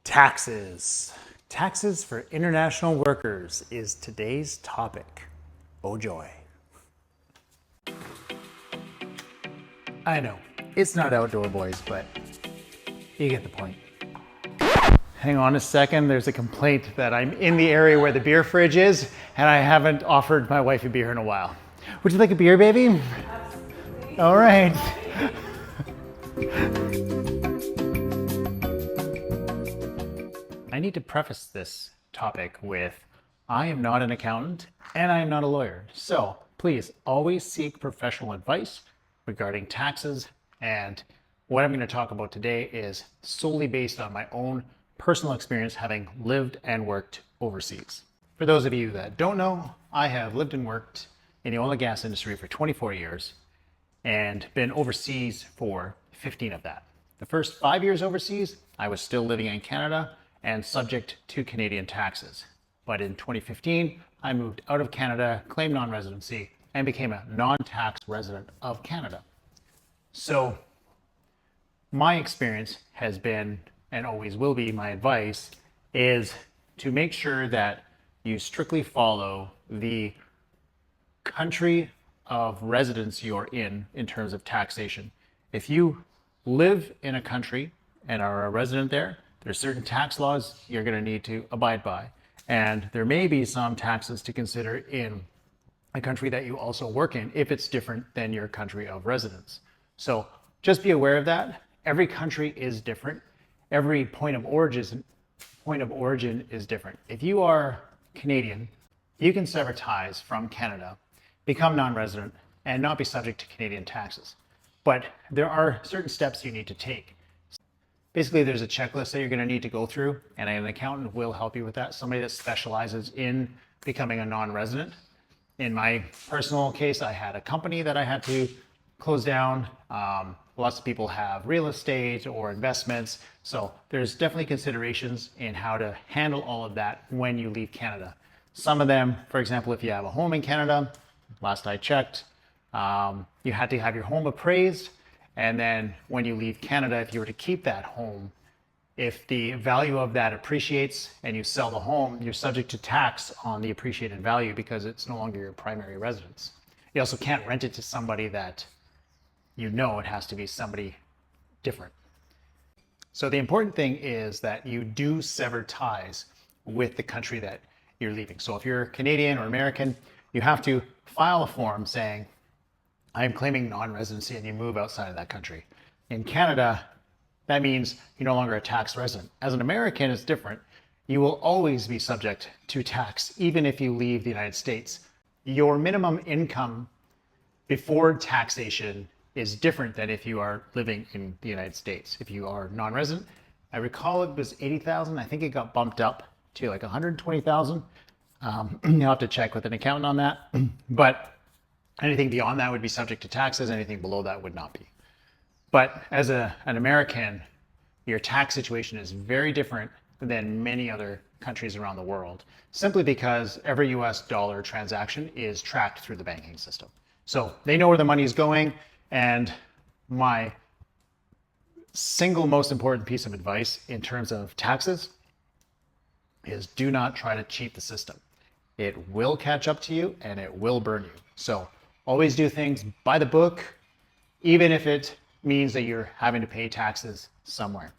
Taxes. Taxes for international workers is today's topic. Oh joy. I know, it's not outdoor boys, but you get the point. Hang on a second, there's a complaint that I'm in the area where the beer fridge is and I haven't offered my wife a beer in a while. Would you like a beer, baby? Absolutely. All right. I need to preface this topic with, I am not an accountant and I am not a lawyer. So please always seek professional advice regarding taxes. And what I'm going to talk about today is solely based on my own personal experience having lived and worked overseas. For those of you that don't know, I have lived and worked in the oil and gas industry for 24 years and been overseas for 15 of that. The first 5 years overseas, I was still living in Canada and subject to Canadian taxes. But in 2015, I moved out of Canada, claimed non-residency, and became a non-tax resident of Canada. So my experience has been, and always will be, my advice is to make sure that you strictly follow the country of residence you're in terms of taxation. If you live in a country and are a resident there, there's certain tax laws you're going to need to abide by. And there may be some taxes to consider in a country that you also work in if it's different than your country of residence. So just be aware of that. Every country is different. Every point of origin is different. If you are Canadian, you can sever ties from Canada, become non-resident, and not be subject to Canadian taxes. But there are certain steps you need to take. Basically, there's a checklist that you're going to need to go through, and an accountant will help you with that. Somebody that specializes in becoming a non-resident. In my personal case, I had a company that I had to close down. Lots of people have real estate or investments. So there's definitely considerations in how to handle all of that when you leave Canada. Some of them, for example, if you have a home in Canada, last I checked, you had to have your home appraised. And then when you leave Canada, if you were to keep that home, if the value of that appreciates and you sell the home, you're subject to tax on the appreciated value because it's no longer your primary residence. You also can't rent it to somebody that you know. It has to be somebody different. So the important thing is that you do sever ties with the country that you're leaving. So if you're Canadian or American, you have to file a form saying, I'm claiming non-residency, and you move outside of that country. In Canada, that means you're no longer a tax resident. As an American, it's different. You will always be subject to tax, even if you leave the United States. Your minimum income before taxation is different than if you are living in the United States. If you are non-resident, I recall it was 80,000. I think it got bumped up to like 120,000. You'll have to check with an accountant on that. But anything beyond that would be subject to taxes. Anything below that would not be. But as an American, your tax situation is very different than many other countries around the world, simply because every US dollar transaction is tracked through the banking system. So they know where the money is going. And my single most important piece of advice in terms of taxes is do not try to cheat the system. It will catch up to you and it will burn you. So always do things by the book, even if it means that you're having to pay taxes somewhere.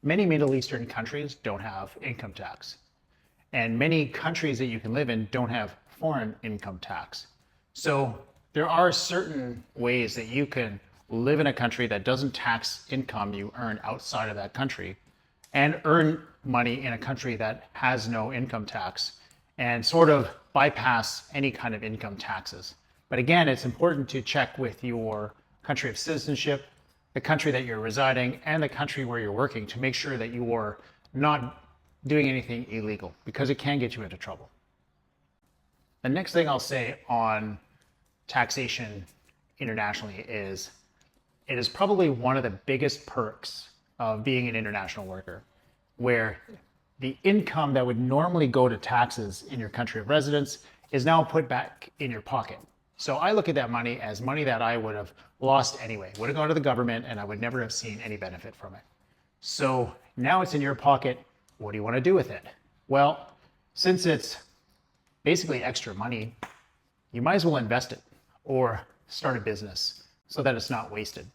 Many Middle Eastern countries don't have income tax. And many countries that you can live in don't have foreign income tax. So there are certain ways that you can live in a country that doesn't tax income you earn outside of that country and earn money in a country that has no income tax and sort of bypass any kind of income taxes. But again, it's important to check with your country of citizenship, the country that you're residing, and the country where you're working to make sure that you are not doing anything illegal, because it can get you into trouble. The next thing I'll say on taxation internationally is it is probably one of the biggest perks of being an international worker, where the income that would normally go to taxes in your country of residence is now put back in your pocket. So I look at that money as money that I would have lost anyway, would have gone to the government, and I would never have seen any benefit from it. So now it's in your pocket. what do you want to do with it? Well, since it's basically extra money, you might as well invest it or start a business so that it's not wasted.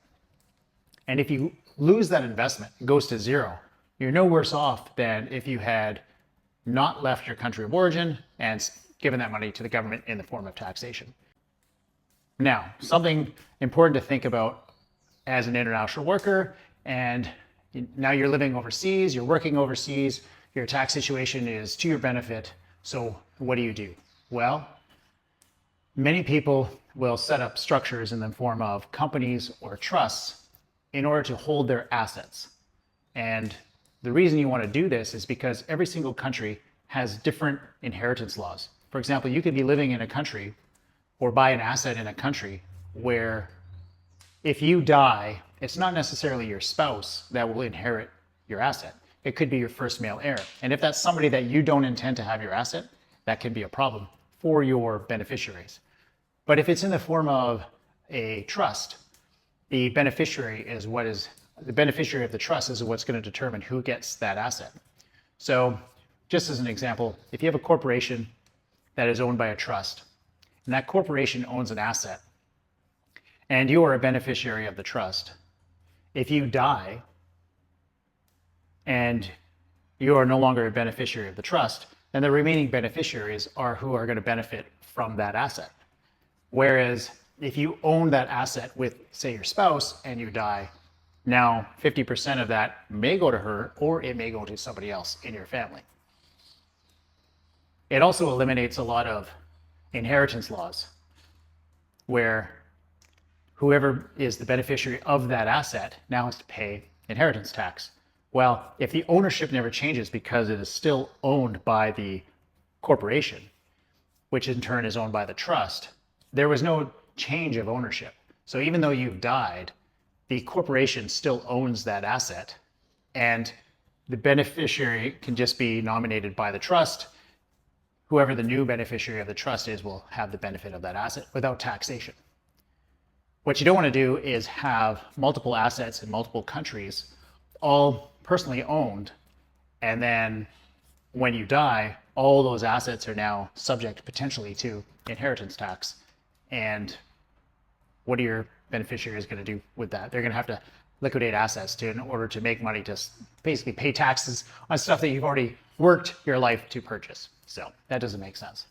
And if you lose that investment, it goes to zero, you're no worse off than if you had not left your country of origin and given that money to the government in the form of taxation. Now, something important to think about as an international worker, and now you're living overseas, you're working overseas, your tax situation is to your benefit. So what do? Well, many people will set up structures in the form of companies or trusts in order to hold their assets. And the reason you want to do this is because every single country has different inheritance laws. For example, you could be living in a country or buy an asset in a country where if you die, it's not necessarily your spouse that will inherit your asset. It could be your first male heir. And if that's somebody that you don't intend to have your asset, that can be a problem for your beneficiaries. But if it's in the form of a trust, the beneficiary of the trust is what's going to determine who gets that asset. So just as an example, if you have a corporation that is owned by a trust, and that corporation owns an asset, and you are a beneficiary of the trust, if you die and you are no longer a beneficiary of the trust, then the remaining beneficiaries are who are going to benefit from that asset. Whereas if you own that asset with, say, your spouse and you die, now 50% of that may go to her or it may go to somebody else in your family. It also eliminates a lot of inheritance laws where whoever is the beneficiary of that asset now has to pay inheritance tax. Well, if the ownership never changes because it is still owned by the corporation, which in turn is owned by the trust, there was no change of ownership. So even though you've died, the corporation still owns that asset, and the beneficiary can just be nominated by the trust. Whoever the new beneficiary of the trust is will have the benefit of that asset without taxation. What you don't want to do is have multiple assets in multiple countries, all personally owned, and then when you die, all those assets are now subject potentially to inheritance tax. And what are your beneficiaries going to do with that? They're going to have to liquidate assets in order to make money to basically pay taxes on stuff that you've already worked your life to purchase. So that doesn't make sense.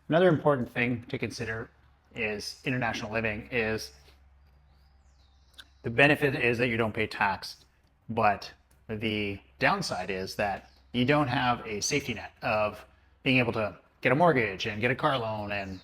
Another important thing to consider is international living is the benefit is that you don't pay tax, but the downside is that you don't have a safety net of being able to get a mortgage and get a car loan and,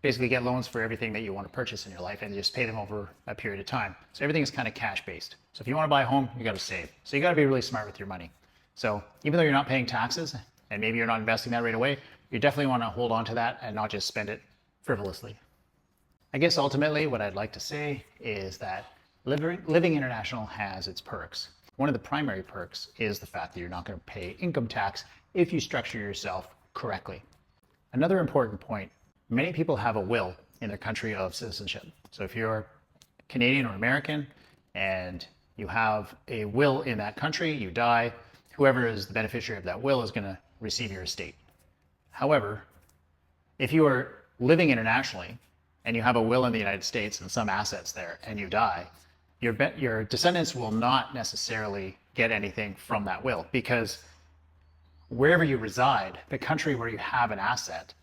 basically get loans for everything that you want to purchase in your life and just pay them over a period of time. So everything is kind of cash based. So if you want to buy a home, you got to save. So you got to be really smart with your money. So even though you're not paying taxes and maybe you're not investing that right away, you definitely want to hold on to that and not just spend it frivolously. I guess ultimately what I'd like to say is that living international has its perks. One of the primary perks is the fact that you're not going to pay income tax if you structure yourself correctly. Another important point, many people have a will in their country of citizenship. So if you're Canadian or American and you have a will in that country, you die, whoever is the beneficiary of that will is going to receive your estate. However, if you are living internationally and you have a will in the United States and some assets there and you die, your descendants will not necessarily get anything from that will, because wherever you reside, the country where you have an asset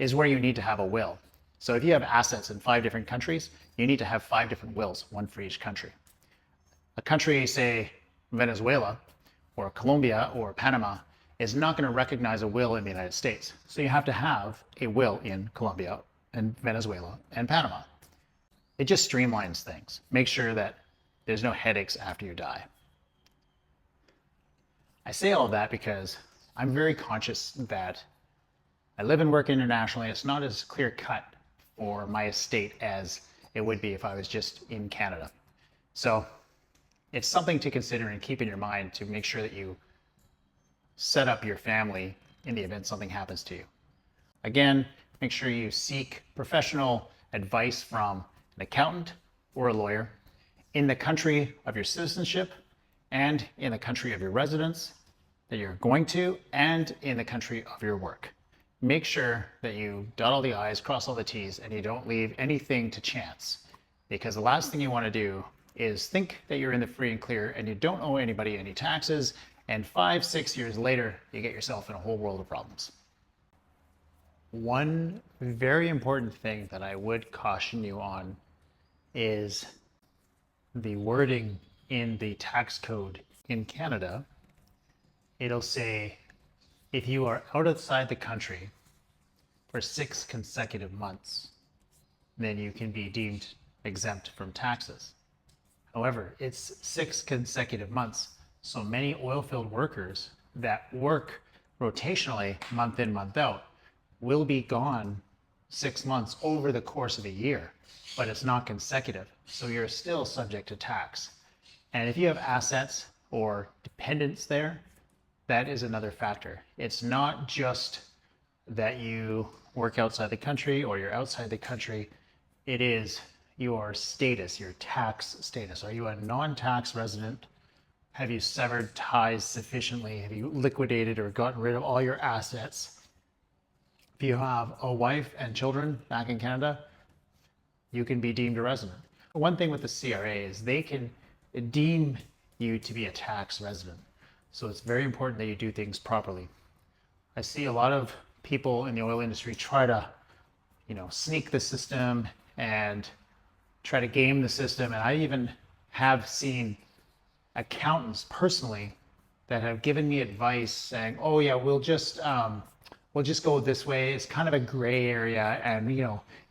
is where you need to have a will. So if you have assets in 5 different countries, you need to have 5 different wills, one for each country. A country, say Venezuela or Colombia or Panama, is not going to recognize a will in the United States. So you have to have a will in Colombia and Venezuela and Panama. It just streamlines things. Make sure that there's no headaches after you die. I say all of that because I'm very conscious that I live and work internationally. It's not as clear cut for my estate as it would be if I was just in Canada. So it's something to consider and keep in your mind to make sure that you set up your family in the event something happens to you. Again, make sure you seek professional advice from an accountant or a lawyer in the country of your citizenship and in the country of your residence that you're going to, and in the country of your work. Make sure that you dot all the I's, cross all the T's, and you don't leave anything to chance. Because the last thing you want to do is think that you're in the free and clear and you don't owe anybody any taxes, and 5-6 years later, you get yourself in a whole world of problems. One very important thing that I would caution you on is the wording in the tax code in Canada. It'll say, if you are outside the country for 6 consecutive months, then you can be deemed exempt from taxes. However, it's 6 consecutive months. So many oilfield workers that work rotationally month in, month out will be gone 6 months over the course of a year, but it's not consecutive. So you're still subject to tax. And if you have assets or dependents there, that is another factor. It's not just that you work outside the country or you're outside the country. It is your status, your tax status. Are you a non-tax resident? Have you severed ties sufficiently? Have you liquidated or gotten rid of all your assets? If you have a wife and children back in Canada, you can be deemed a resident. One thing with the CRA is they can deem you to be a tax resident. So it's very important that you do things properly. I see a lot of people in the oil industry try to, sneak the system and try to game the system. And I even have seen accountants personally that have given me advice saying, oh yeah, we'll just go this way. It's kind of a gray area and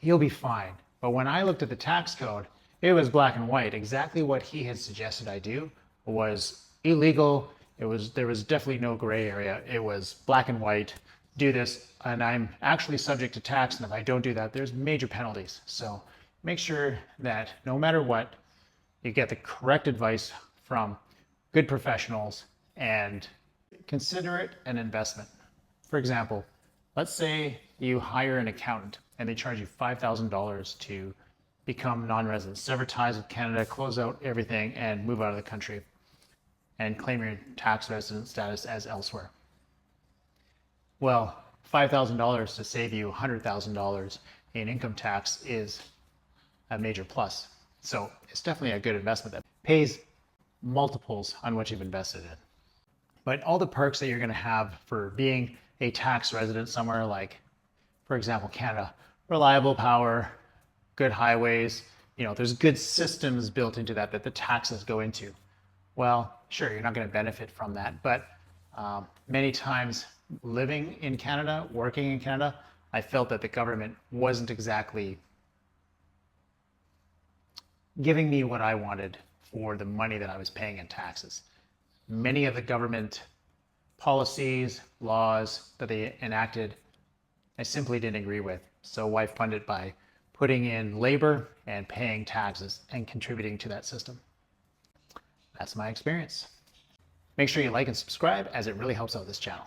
you'll be fine. But when I looked at the tax code, it was black and white. Exactly what he had suggested I do was illegal. There was definitely no gray area. It was black and white. Do this and I'm actually subject to tax, and if I don't do that, there's major penalties. So make sure that no matter what, you get the correct advice from good professionals and consider it an investment. For example, let's say you hire an accountant and they charge you $5,000 to become non-resident, sever ties with Canada, close out everything and move out of the country and claim your tax resident status as elsewhere. Well, $5,000 to save you $100,000 in income tax is a major plus. So it's definitely a good investment that pays multiples on what you've invested in. But all the perks that you're going to have for being a tax resident somewhere like, for example, Canada, reliable power, good highways, there's good systems built into that the taxes go into. Well, sure, you're not going to benefit from that, but many times living in Canada, working in Canada, I felt that the government wasn't exactly giving me what I wanted for the money that I was paying in taxes. Many of the government policies, laws that they enacted, I simply didn't agree with. So why fund it by putting in labor and paying taxes and contributing to that system? That's my experience. Make sure you like and subscribe, as it really helps out this channel.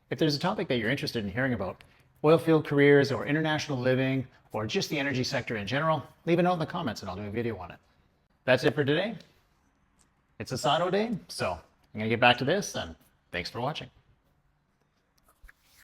If there's a topic that you're interested in hearing about, oilfield careers or international living or just the energy sector in general, leave a note in the comments and I'll do a video on it. That's it for today. It's a Sato day, so I'm going to get back to this, and thanks for watching.